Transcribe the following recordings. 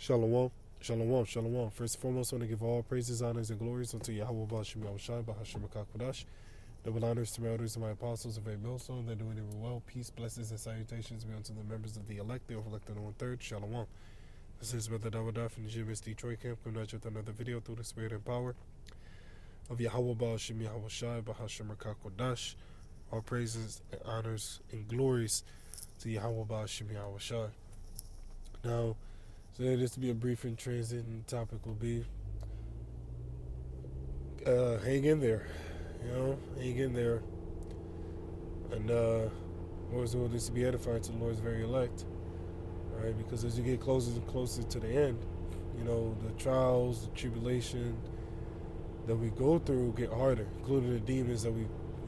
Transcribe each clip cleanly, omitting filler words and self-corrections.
Shalom, shalom, shalom. First and foremost, I want to give all praises, honors, and glories unto YAHAWAH, YAHAWASHI, YAHAWASHI. Double honors to my elders and my apostles of Great Milestone. They're doing it well. Peace, blessings, and salutations be unto the members of the elect, the elected on one-third. Shalom. This is Brother Dawadah from the GMS Detroit camp, coming at you with another video through the spirit and power of YAHAWAH, YAHAWASHI, YAHAWASHI. All praises, and honors, and glories to YAHAWAH, YAHAWASHI. Now, so this to be a brief in transit, and the topic will be hang in there, hang in there, and Lord's will this to be edifying to the Lord's very elect, right? Because as you get closer and closer to the end, the trials, the tribulation that we go through get harder, including the demons that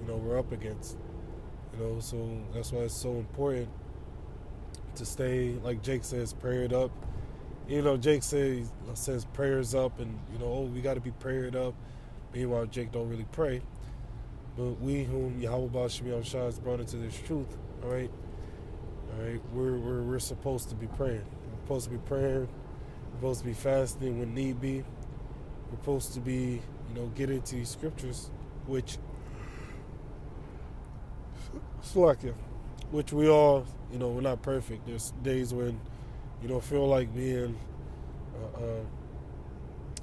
we're up against, so that's why it's so important to stay, like Jake says, prayed up. Jake says prayers up, and we got to be prayed up. Meanwhile, Jake don't really pray. But we whom YAHAWAH has brought into this truth, all right, we're supposed to be praying. We're supposed to be praying. We're supposed to be fasting when need be. We're supposed to be, get into these scriptures, which we all, we're not perfect. There's days when you don't feel like being,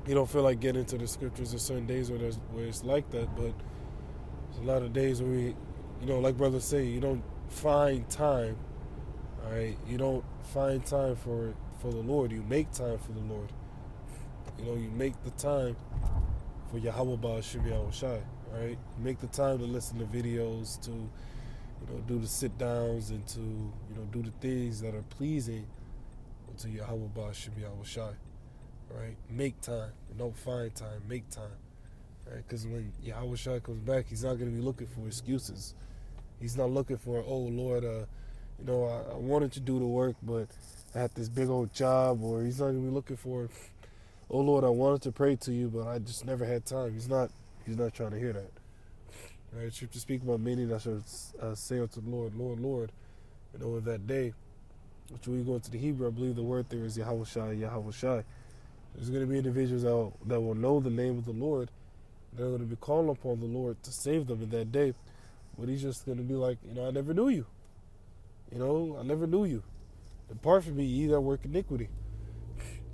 you don't feel like getting into the scriptures. There's certain days where it's like that, but there's a lot of days where we, like brothers say, you don't find time, all right? You don't find time for the Lord. You make time for the Lord. You make the time for YAHAWAH, YAHAWASHI, all right? You make the time to listen to videos, to, do the sit-downs, and to, do the things that are pleasing to YAHAWAH, YAHAWASHI, right? Make time. Don't find time. Make time, right? Because when YAHAWASHI comes back, he's not going to be looking for excuses. He's not looking for, oh, Lord, I wanted to do the work, but I had this big old job. Or he's not going to be looking for, oh, Lord, I wanted to pray to you, but I just never had time. He's not trying to hear that. Right? Scripture speak about many that shall say unto the Lord, Lord, Lord, in that day. Which when you go into the Hebrew, I believe the word there is YAHAWASHI, YAHAWASHI. There's going to be individuals that will know the name of the Lord. They're going to be calling upon the Lord to save them in that day. But he's just going to be like, I never knew you. I never knew you. Depart from me, ye that work iniquity.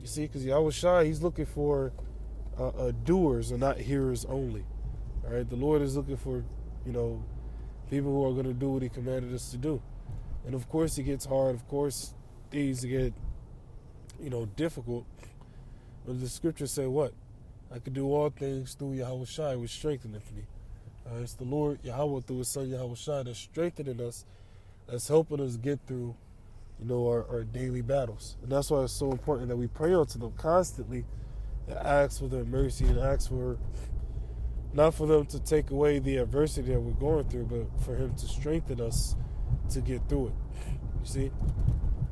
You see, because YAHAWASHI, he's looking for doers and not hearers only. All right, the Lord is looking for, people who are going to do what he commanded us to do. And of course it gets hard. Of course things get, difficult. But the scriptures say what? I can do all things through YAHAWASHI, which strengtheneth me. It's the Lord Yahweh through his son YAHAWASHI that's strengthening us, that's helping us get through, our daily battles. And that's why it's so important that we pray unto them constantly and ask for their mercy and ask for, not for them to take away the adversity that we're going through, but for him to strengthen us to get through it. You see?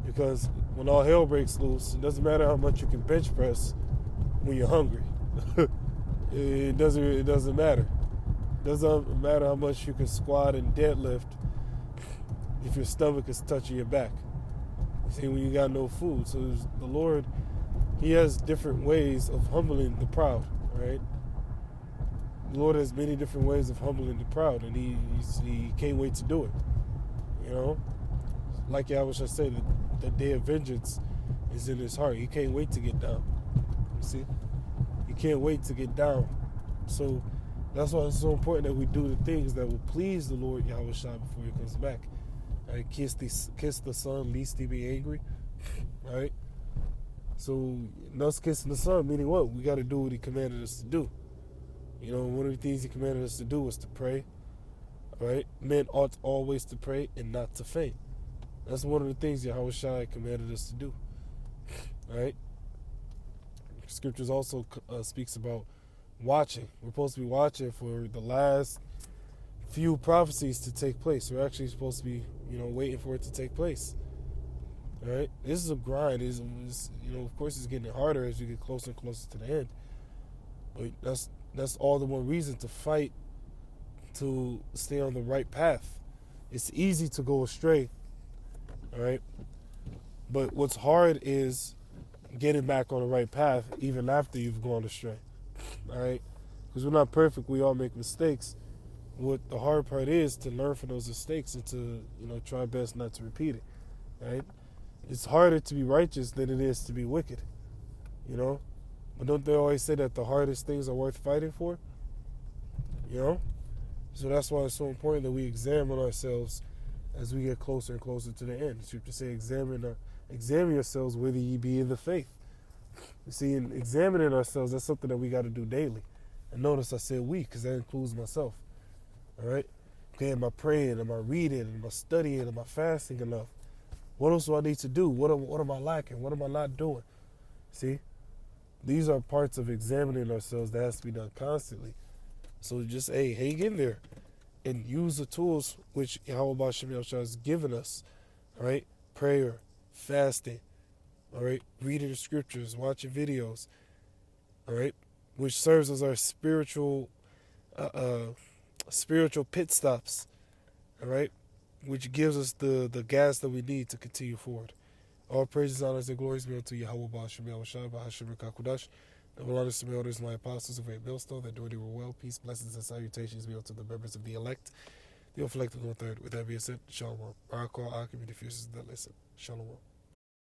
Because when all hell breaks loose, it doesn't matter how much you can bench press when you're hungry. It doesn't matter. It doesn't matter how much you can squat and deadlift if your stomach is touching your back. You see, when you got no food. So the Lord, he has different ways of humbling the proud, right? The Lord has many different ways of humbling the proud, and he can't wait to do it. Like YAHAWASHI said, the day of vengeance is in his heart. He can't wait to get down. You see? He can't wait to get down. So that's why it's so important that we do the things that will please the Lord YAHAWASHI before he comes back. Right? Kiss the Son, lest he be angry. Right? So us kissing the Son, meaning what? We got to do what he commanded us to do. One of the things he commanded us to do was to pray. Right? Men ought always to pray and not to faint. That's one of the things YAHAWASHI commanded us to do. Right? Scriptures also speaks about watching. We're supposed to be watching for the last few prophecies to take place. We're actually supposed to be, waiting for it to take place. All right? This is a grind. Of course, it's getting harder as you get closer and closer to the end. But that's all the more reason to fight to stay on the right path. It's easy to go astray, all right? But what's hard is getting back on the right path even after you've gone astray. All right, because we're not perfect. We all make mistakes. What the hard part is to learn from those mistakes and to try best not to repeat it. Right? It's harder to be righteous than it is to be wicked. You know, but don't they always say that the hardest things are worth fighting for? You know, so that's why it's so important that we examine ourselves as we get closer and closer to the end. The scripture say, examine yourselves whether ye be in the faith. You see, in examining ourselves, that's something that we got to do daily. And notice I said we, because that includes myself. All right? Okay, am I praying? Am I reading? Am I studying? Am I fasting enough? What else do I need to do? What am I lacking? What am I not doing? See? These are parts of examining ourselves that has to be done constantly. So just, hang in there and use the tools which YAHAWAH has given us. All right? Prayer, fasting, all right? Reading the scriptures, watching videos, all right? Which serves as our spiritual pit stops, all right? Which gives us the gas that we need to continue forward. All praises, honors, and glories be unto Yahawah, YAHAWASHI, QADASAH. Double honors to my elders, my apostles of Great Milestone, that doing they were well. Peace, blessings, and salutations be unto the members of the elect, the elect of the third. With that being said, Shalom. RAWCHAA, I can be the fiercest that listen. Shalom.